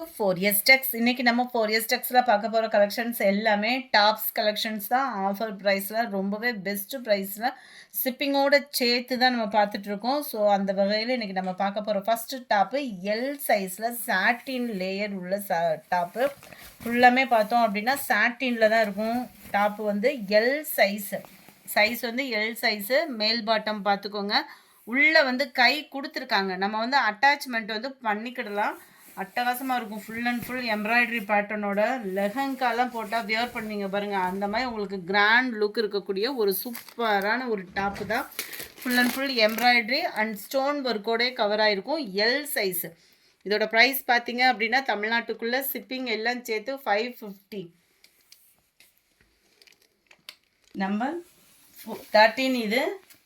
4S Tex இன்னைக்கு நம்ம 4S Texல பார்க்க போற கலெக்ஷன்ஸ் எல்லாமே டாப்ஸ் கலெக்ஷன்ஸ் தான். ஆஃபர் பிரைஸ்ல ரொம்பவே பெஸ்ட் பிரைஸ்ல ஷிப்பிங்கோட சேர்த்து தான் நம்ம பார்த்துட்டு இருக்கோம். ஸோ அந்த வகையில் இன்னைக்கு நம்ம பார்க்க போற ஃபர்ஸ்ட் டாப்பு எல் சைஸ்ல சாட்டின் லேயர் உள்ள டாப்பு. ஃபுல்லாமே பார்த்தோம் அப்படின்னா சாட்டின்ல தான் இருக்கும். டாப்பு வந்து எல் சைஸ் வந்து எல் சைஸு. மேல் பாட்டம் பார்த்துக்கோங்க. உள்ளே வந்து கை கொடுத்துருக்காங்க. நம்ம வந்து அட்டாச்மெண்ட் வந்து பண்ணிக்கிடலாம். அட்டகாசமாக இருக்கும். ஃபுல் அண்ட் ஃபுல் எம்ப்ராய்டரி பேட்டர்னோட லெஹங்காலாம் போட்டால் வியர் பண்ணுவீங்க பாருங்கள். அந்த மாதிரி உங்களுக்கு கிராண்ட் லுக் இருக்கக்கூடிய ஒரு சூப்பரான ஒரு டாப்பு தான். Full and full embroidery and stone ஒர்க்கோடே கவர் ஆகிருக்கும். L size. இதோட ப்ரைஸ் பார்த்தீங்க அப்படின்னா தமிழ்நாட்டுக்குள்ளே ஷிப்பிங் எல்லாம் சேர்த்து 550. நம்பர் 13 இது.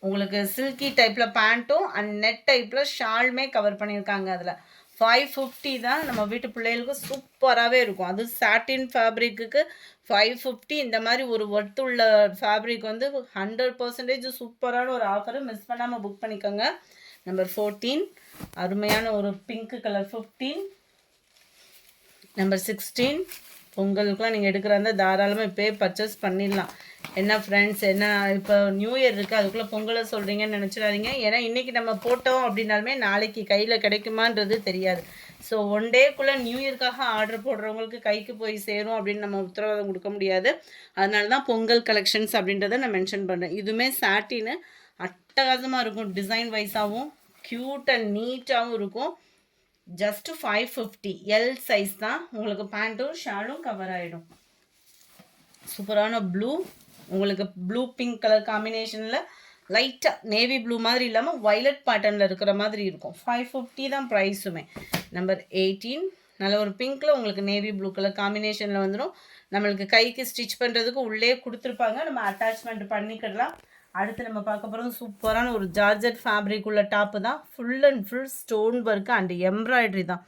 உங்களுக்கு சில்கி டைப்பில் பேண்ட்டும் அண்ட் நெட் டைப்பில் ஷாலுமே கவர் பண்ணியிருக்காங்க. அதில் 550 தான். நம்ம வீட்டு பிள்ளைகளுக்கு சூப்பராகவே இருக்கும். அது சாட்டின் ஃபேப்ரிக்கு 550. இந்த மாதிரி ஒரு ஒர்த்து உள்ள ஃபேப்ரிக் வந்து 100% சூப்பரான ஒரு ஆஃபரு. மிஸ் பண்ணாமல் புக் பண்ணிக்கோங்க. நம்பர் 14 அருமையான ஒரு பிங்க் கலர் 15. நம்பர் 16 பொங்கலுக்குலாம் நீங்கள் எடுக்கிறாங்க தாராளமாக இப்போயே பர்ச்சேஸ் பண்ணிடலாம். என்ன ஃப்ரெண்ட்ஸ், என்ன இப்போ நியூ இயர் இருக்குது, அதுக்குள்ளே பொங்கலை சொல்கிறீங்கன்னு நினச்சிடாதீங்க. ஏன்னா இன்றைக்கி நம்ம போட்டோம் அப்படின்னாலுமே நாளைக்கு கையில் கிடைக்குமான்றது தெரியாது. ஸோ ஒன் டேக்குள்ளே நியூ இயர்க்காக ஆர்டர் போடுறவங்களுக்கு கைக்கு போய் சேரும் அப்படின்னு நம்ம உத்தரவாதம் கொடுக்க முடியாது. அதனால தான் பொங்கல் கலெக்ஷன்ஸ் அப்படின்றத நான் மென்ஷன் பண்ணுறேன். இதுவுமே சாட்டின்னு அட்டகாசமாக இருக்கும். டிசைன் வைஸாகவும் க்யூட் அண்ட் நீட்டாகவும் இருக்கும். ஜஸ்ட் 550. எல் சைஸ் தான். உங்களுக்கு பேண்ட்டும் ஷாலும் கவர் ஆகிடும். சூப்பரான ப்ளூ, உங்களுக்கு ப்ளூ பிங்க் கலர் காம்பினேஷனில் லைட்டாக நேவி ப்ளூ மாதிரி இல்லாமல் வைலட் பேட்டர்னில் இருக்கிற மாதிரி இருக்கும். 550 தான் ப்ரைஸுமே. நம்பர் 18 நல்ல ஒரு பிங்க்கில் உங்களுக்கு நேவி ப்ளூ கலர் காம்பினேஷனில் வந்துடும். நம்மளுக்கு கைக்கு ஸ்டிச் பண்ணுறதுக்கு உள்ளே கொடுத்துருப்பாங்க. நம்ம அட்டாச்மெண்ட் பண்ணிக்கிடலாம். அடுத்து நம்ம பார்க்க போகிறது சூப்பரான ஒரு ஜார்ஜெட் ஃபேப்ரிக் உள்ள டாப்பு தான். Full and full stone work and embroidery தான்.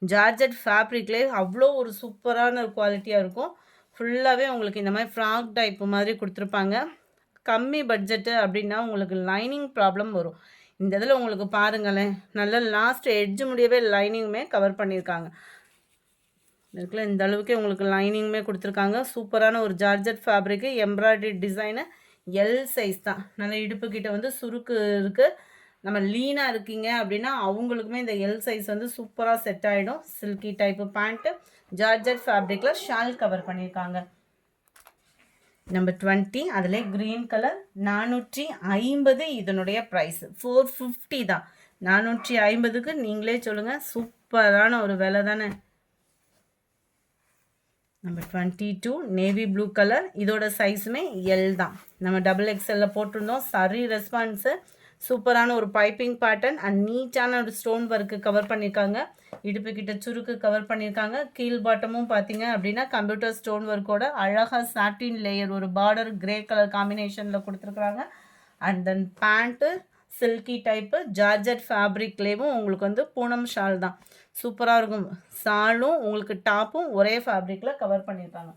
ஜார்ஜெட் ஃபேப்ரிக்லேயே அவ்வளோ ஒரு சூப்பரான குவாலிட்டியாக இருக்கும். ஃபுல்லாகவே உங்களுக்கு இந்த மாதிரி ஃப்ராக் டைப்பு மாதிரி கொடுத்துருப்பாங்க. கம்மி பட்ஜெட்டு அப்படின்னா உங்களுக்கு லைனிங் ப்ராப்ளம் வரும். இந்த இதில் உங்களுக்கு பாருங்களேன், நல்ல லாஸ்ட் எட்ஜு முடியவே லைனிங்குமே கவர் பண்ணியிருக்காங்க. இதுக்குள்ள இந்த அளவுக்கு உங்களுக்கு லைனிங்குமே கொடுத்துருக்காங்க. சூப்பரான ஒரு georgette fabric, embroidery design. L size தான். நல்ல இடுப்பு கிட்ட வந்து சுருக்கு இருக்குது. நம்ம லீனாக இருக்கீங்க அப்படின்னா அவங்களுக்குமே இந்த எல் சைஸ் வந்து சூப்பராக செட் ஆகிடும். சில்கி டைப்பு பேண்ட்டு, ஜார்ஜெட் ஃபேப்ரிக்கில் ஷால் கவர் பண்ணியிருக்காங்க. நம்பர் 20 அதில் க்ரீன் கலர் 450. இதனுடைய ப்ரைஸ் 450 தான். 450க்கு நீங்களே சொல்லுங்கள், சூப்பரான ஒரு விலை தானே. Number 22 navy blue colour. இதோட சைஸுமே எல் தான். நம்ம XXL போட்டிருந்தோம். சரி ரெஸ்பான்ஸு. சூப்பரான ஒரு பைப்பிங் பேட்டர்ன் அண்ட் நீட்டான ஒரு ஸ்டோன் ஒர்க்கு கவர் பண்ணியிருக்காங்க. இடுப்பு கிட்ட சுருக்கு கவர் பண்ணியிருக்காங்க. கீழ் பாட்டமும் பார்த்தீங்க அப்படின்னா கம்ப்யூட்டர் ஸ்டோன் ஒர்க்கோட அழகாக சாட்டின் லேயர் ஒரு பார்டர் கிரே கலர் காம்பினேஷனில் கொடுத்துருக்குறாங்க. And then pant silky type georgette ஃபேப்ரிக்லேயும் உங்களுக்கு வந்து பூனம் ஷால் தான். சூப்பராக இருக்கும். ஷாலும் உங்களுக்கு டாப்பும் ஒரே ஃபேப்ரிக்கில் கவர் பண்ணியிருக்காங்க.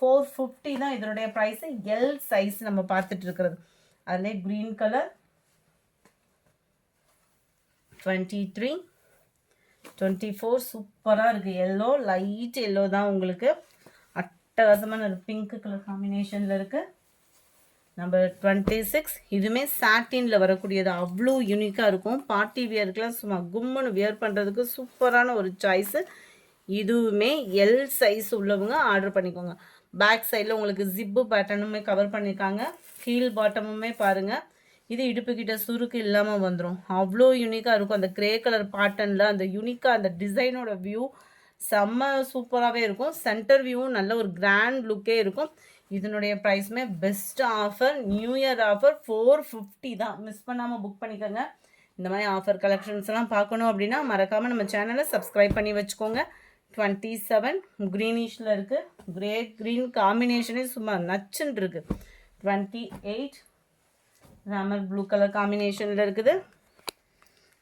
450 தான் இதனுடைய ப்ரைஸு. எல் சைஸ் நம்ம பார்த்துட்டு இருக்கிறது. அதில் க்ரீன் கலர் 23 24 சூப்பராக இருக்குது. எல்லோ லைட் எல்லோ தான். உங்களுக்கு அட்டகாசமான ஒரு பிங்க் கலர் காம்பினேஷனில் இருக்குது. நம்பர் 26 இதுவுமே சாட்டினில் வரக்கூடியது. அவ்வளோ யூனிக்காக இருக்கும். பார்ட்டி வியருக்குலாம் சும்மா கும்முன்னு வியர் பண்ணுறதுக்கு சூப்பரான ஒரு சாய்ஸு. இதுவுமே எல் சைஸ் உள்ளவங்க ஆர்டர் பண்ணிக்கோங்க. பேக் சைடில் உங்களுக்கு ஜிப்பு பேட்டர்னுமே கவர் பண்ணியிருக்காங்க. கீழ் பாட்டமுமே பாருங்கள். இது இடுப்புக்கிட்ட சுருக்கு இல்லாமல் வந்துடும். அவ்வளோ யூனிக்காக இருக்கும். அந்த கிரே கலர் பேட்டர்னில் அந்த யூனிக்காக அந்த டிசைனோட வியூ செம்ம சூப்பராகவே இருக்கும். சென்டர் வியூவும் நல்ல ஒரு கிராண்ட் லுக்கே இருக்கும். இதனுடைய ப்ரைஸுமே best offer, new year offer 450 தான். மிஸ் பண்ணாமல் புக் பண்ணிக்கோங்க. இந்த மாதிரி ஆஃபர் கலெக்ஷன்ஸ்லாம் பார்க்கணும் அப்படின்னா மறக்காமல் நம்ம சேனலை சப்ஸ்கிரைப் பண்ணி வச்சுக்கோங்க. 27 க்ரீனிஷில் இருக்குது. கிரே க்ரீன் காம்பினேஷனே சும்மா நச்சுன்னு இருக்குது. 28 ராமர் ப்ளூ கலர் காம்பினேஷனில் இருக்குது.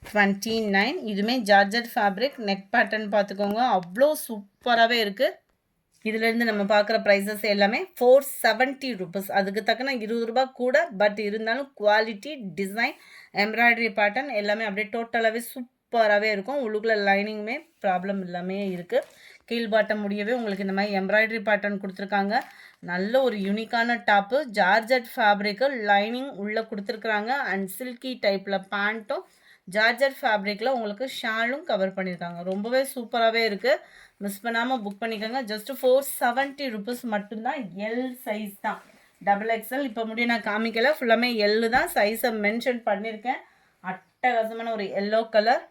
29 இதுவுமே ஜார்ஜெட் ஃபேப்ரிக். நெக் பேட்டர்ன் பார்த்துக்கோங்க, அவ்வளோ சூப்பராகவே இருக்குது. இதிலேருந்து நம்ம பார்க்குற ப்ரைஸஸ் எல்லாமே 470 ருபீஸ். அதுக்கு தக்கன 20 ரூபா கூட. பட் இருந்தாலும் குவாலிட்டி, டிசைன், எம்ப்ராய்டரி பேட்டர்ன் எல்லாமே அப்படியே டோட்டலாகவே சூப்பர் சூப்பராகவே இருக்கும். உள்ளுக்குள்ளே லைனிங்குமே ப்ராப்ளம் இல்லாமல் இருக்குது. கீழ் பாட்டம் முடியவே உங்களுக்கு இந்த மாதிரி எம்ப்ராய்டரி பேட்டர்ன் கொடுத்துருக்காங்க. நல்ல ஒரு யூனிக்கான டாப்பு. ஜார்ஜட் ஃபேப்ரிக்கு லைனிங் உள்ளே கொடுத்துருக்குறாங்க. அண்ட் சில்கி டைப்பில் பேண்ட்டும் ஜார்ஜட் ஃபேப்ரிக்கில் உங்களுக்கு ஷாலும் கவர் பண்ணியிருக்காங்க. ரொம்பவே சூப்பராகவே இருக்குது. மிஸ் பண்ணாமல் புக் பண்ணிக்கோங்க. ஜஸ்ட்டு 470 ருபீஸ் மட்டும்தான். எல் சைஸ் தான். XXL இப்போ முடிய நான் காமிக்கலை. ஃபுல்லாமே எல்லு தான். சைஸை மென்ஷன் பண்ணியிருக்கேன். அட்டகாசமான ஒரு எல்லோ கலர்.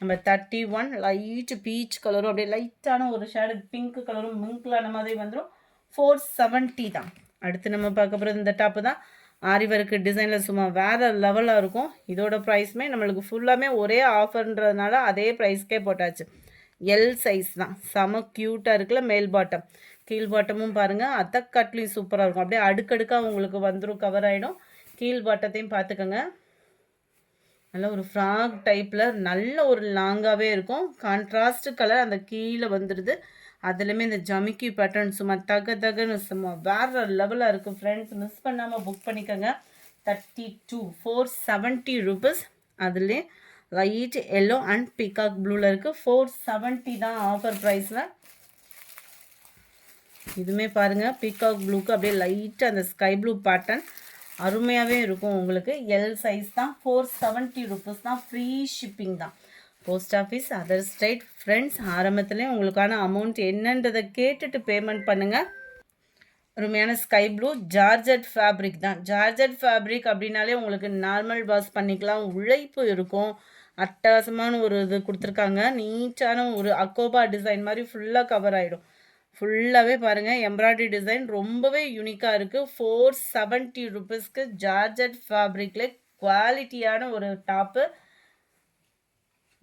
நம்ம 31 லைட்டு பீச் கலரும் அப்படியே லைட்டான ஒரு ஷேடு பிங்க் கலரும் மிங்க்லான மாதிரி வந்துடும். 470 தான். அடுத்து நம்ம பார்க்க போகிறது இந்த டாப்பு தான். ஆரி ஒர்க்கு டிசைனில் சும்மா வேறு லெவலாக இருக்கும். இதோட ப்ரைஸுமே நம்மளுக்கு ஃபுல்லாமே ஒரே ஆஃபர்ன்றதுனால அதே ப்ரைஸ்க்கே போட்டாச்சு. எல் சைஸ் தான். செம க்யூட்டாக இருக்குல்ல. மேல் பாட்டம் கீழ் பாட்டமும் பாருங்கள் அத்தக்கட்லையும் சூப்பராக இருக்கும். அப்படியே அடுக்கடுக்காக உங்களுக்கு வந்துடும், கவர் ஆகிடும். கீழ் பாட்டத்தையும் பார்த்துக்கோங்க. நல்ல ஒரு ஃப்ராக் டைப்பில் நல்ல ஒரு லாங்காகவே இருக்கும். கான்ட்ராஸ்ட் கலர் அந்த கீழே வந்துடுது. அதுலேயுமே இந்த ஜமிக்கி பேட்டர்ன் சும்மா தகன்னு சும்மா வேறு லெவலாக இருக்குது ஃப்ரெண்ட்ஸ். மிஸ் பண்ணாமல் புக் பண்ணிக்கோங்க. 32 470 ருபீஸ். அதுலேயே லைட் எல்லோ அண்ட் பீகாக் ப்ளூவில் இருக்குது. 470 தான் ஆஃபர் ப்ரைஸில். இதுவுமே பாருங்கள் பீகாக் ப்ளூக்கு அப்படியே லைட்டு அந்த ஸ்கை ப்ளூ பேட்டர்ன் அருமையாகவே இருக்கும் உங்களுக்கு. எல் சைஸ் தான். 470 ருபீஸ் தான். ஃப்ரீ ஷிப்பிங் தான். Post office other state. Friends ஆரம்பத்துலேயே உங்களுக்கான அமௌண்ட் என்னன்றதை கேட்டுட்டு பேமெண்ட் பண்ணுங்கள். அருமையான ஸ்கை ப்ளூ ஜார்ஜட் ஃபேப்ரிக் தான். ஜார்ஜட் ஃபேப்ரிக் அப்படின்னாலே உங்களுக்கு நார்மல் வாஷ் பண்ணிக்கலாம். உழைப்பு இருக்கும். அட்டகாசமான ஒரு இது கொடுத்துருக்காங்க. நீட்டான ஒரு அக்கோபா டிசைன் மாதிரி ஃபுல்லாக கவர் ஆகிடும். ஃபுல்லாகவே பாருங்கள் எம்ப்ராய்டரி டிசைன் ரொம்பவே யூனிக்காக இருக்குது. 470 ருபீஸ்க்கு ஜார்ஜட் ஃபேப்ரிக்கில் குவாலிட்டியான ஒரு டாப்பு.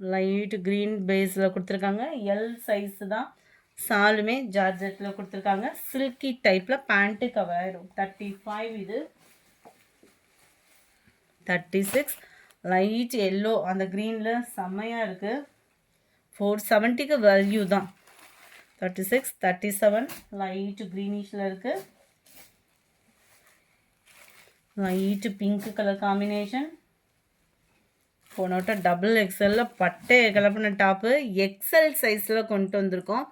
லைட் க்ரீன் பேஸில் கொடுத்துருக்காங்க. எல் சைஸு தான். சாலுமே ஜார்ஜெட்டில் கொடுத்துருக்காங்க. சில்கி டைப்பில் பேண்ட்டு கவர் ஆகிடும். 35 இது. 36 லைட் எல்லோ அந்த க்ரீனில் செம்மையாக இருக்குது. 470க்கு வேல்யூ தான். 36 37 லைட் க்ரீனிஷில் இருக்குது. Light pink colour combination. போனோட்ட XXL பட்டையை கிளப்பின டாப்பு எக்ஸல் சைஸில் கொண்டு வந்திருக்கோம்.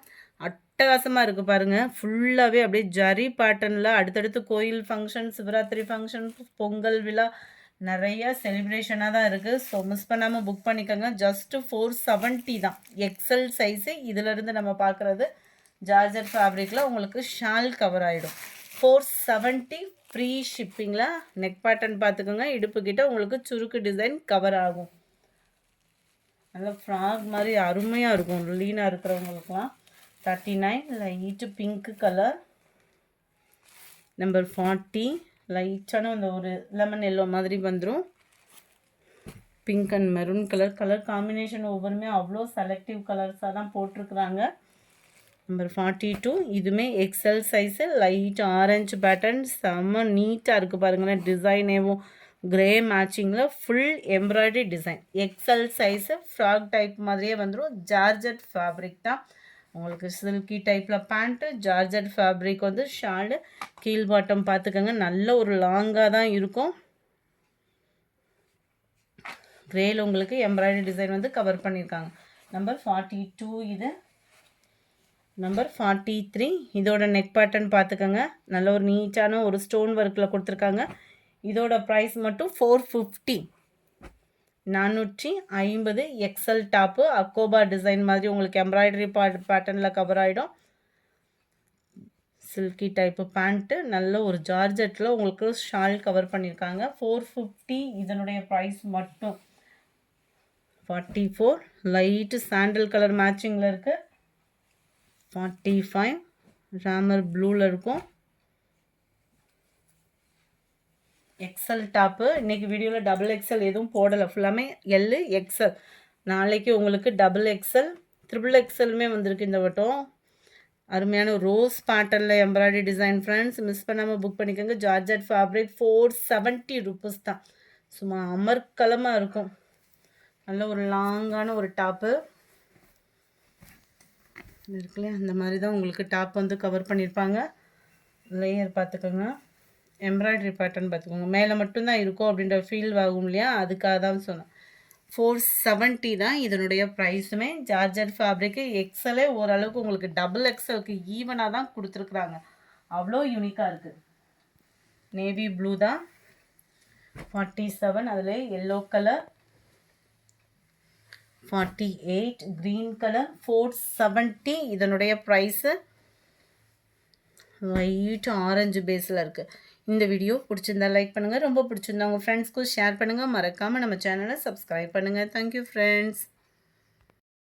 அட்டகாசமாக இருக்குது பாருங்கள். ஃபுல்லாகவே அப்படியே ஜரி பேட்டர்னில் அடுத்தடுத்து கோயில் ஃபங்க்ஷன், சிவராத்திரி ஃபங்க்ஷன், பொங்கல் விழா நிறையா செலிப்ரேஷனாக தான் இருக்குது. ஸோ மிஸ் பண்ணாமல் புக் பண்ணிக்கோங்க. ஜஸ்ட்டு 470 தான். XL size. இதிலிருந்து நம்ம பார்க்குறது ஜார்ஜட் ஃபேப்ரிக்கில் உங்களுக்கு ஷால் கவர் ஆகிடும். 470 ஃப்ரீ ஷிப்பிங்கில். நெக் பேட்டர்ன் பார்த்துக்கோங்க. இடுப்புக்கிட்ட உங்களுக்கு சுருக்கு டிசைன் கவர் ஆகும். நல்லா ஃப்ராக் மாதிரி அருமையாக இருக்கும் லீனாக இருக்கிறவங்களுக்குலாம். 39 லைட்டு பிங்க்கு கலர். நம்பர் 40 லைட்டான அந்த ஒரு லெமன் எல்லோ மாதிரி வந்துடும். Pink and maroon colour combination ஒவ்வொருமே அவ்வளோ செலக்டிவ் கலர்ஸாக தான் போட்டிருக்குறாங்க. நம்பர் 42 இதுவுமே XL size. Light orange pattern செம்ம நீட்டாக இருக்குது பாருங்களேன். டிசைனேவும் கிரே மேட்சிங்கில் full embroidery design. XL size. Frock type மாதிரியே வந்துடும். ஜார்ஜட் ஃபேப்ரிக் தான். உங்களுக்கு சில்கி டைப்பில் பேண்ட்டு, ஜார்ஜட் ஃபேப்ரிக் வந்து ஷாலு. கீழ் பாட்டம் பார்த்துக்கோங்க. நல்ல ஒரு லாங்காக தான் இருக்கும். கிரேயில் உங்களுக்கு எம்ப்ராய்டரி டிசைன் வந்து கவர் பண்ணியிருக்காங்க. நம்பர் 42 இது. நம்பர் 43 இதோட நெக் பேட்டர்ன் பார்த்துக்கோங்க. நல்ல ஒரு நீட்டான ஒரு ஸ்டோன் ஒர்க்கில் கொடுத்துருக்காங்க. இதோட ப்ரைஸ் மட்டும் 450. 450 எக்ஸல் டாப்பு. அக்கோபா டிசைன் மாதிரி உங்களுக்கு எம்ப்ராய்டரி பேட்டர்னில் கவர் ஆகிடும். Silky type pant. நல்ல ஒரு ஜார்ஜெட்டில் உங்களுக்கு ஷால் கவர் பண்ணியிருக்காங்க. 450 இதனுடைய ப்ரைஸ் மட்டும். 44 லைட்டு சாண்டில் கலர் மேட்சிங்கில் இருக்குது. 45 ராமர் ப்ளூவில் இருக்கும். XL top. இன்றைக்கி வீடியோவில் XXL எதுவும் போடலை. ஃபுல்லாமே எல்லு எக்ஸல். நாளைக்கு உங்களுக்கு XXL XXLமே வந்திருக்கு இந்த வட்டம். அருமையான ரோஸ் பேட்டர்னில் எம்ப்ராய்டரி டிசைன் ஃப்ரெண்ட்ஸ். மிஸ் பண்ணாமல் புக் பண்ணிக்கோங்க. Georgette fabric. 470 ருபீஸ் தான். சும்மா அமர்க்கலமாக இருக்கும். நல்ல ஒரு லாங்கான ஒரு டாப்பு இருக்குல்லையா. அந்த மாதிரி தான் உங்களுக்கு டாப் வந்து கவர் பண்ணியிருப்பாங்க. லேயர் பார்த்துக்கோங்க. எம்ப்ராய்டரி பேட்டர்ன் பார்த்துக்கோங்க. மேலே மட்டும்தான் இருக்கும் அப்படின்ற ஃபீல் ஆகும் இல்லையா, அதுக்காக தான் சொன்னேன். 470 தான் இதனுடைய ப்ரைஸுமே. ஜார்ஜட் ஃபேப்ரிக்கு எக்ஸலே ஓரளவுக்கு உங்களுக்கு டபுள் எக்ஸலுக்கு ஈவனாக தான் கொடுத்துருக்குறாங்க. அவ்வளோ யூனிக்காக இருக்குது. நேவி ப்ளூ தான் 47, அதில் எல்லோ கலர் 48, க்ரீன் கலர் 470 இதனுடைய ப்ரைஸு. ஒயிட் ஆரஞ்சு பேஸில் இருக்குது. இந்த வீடியோ பிடிச்சிருந்தா லைக் பண்ணுங்கள், ரொம்ப பிடிச்சிருந்தா உங்கள் ஃப்ரெண்ட்ஸ்க்கும் ஷேர் பண்ணுங்கள், மறக்காமல் நம்ம சேனலை சப்ஸ்கிரைப் பண்ணுங்கள். Thank you friends.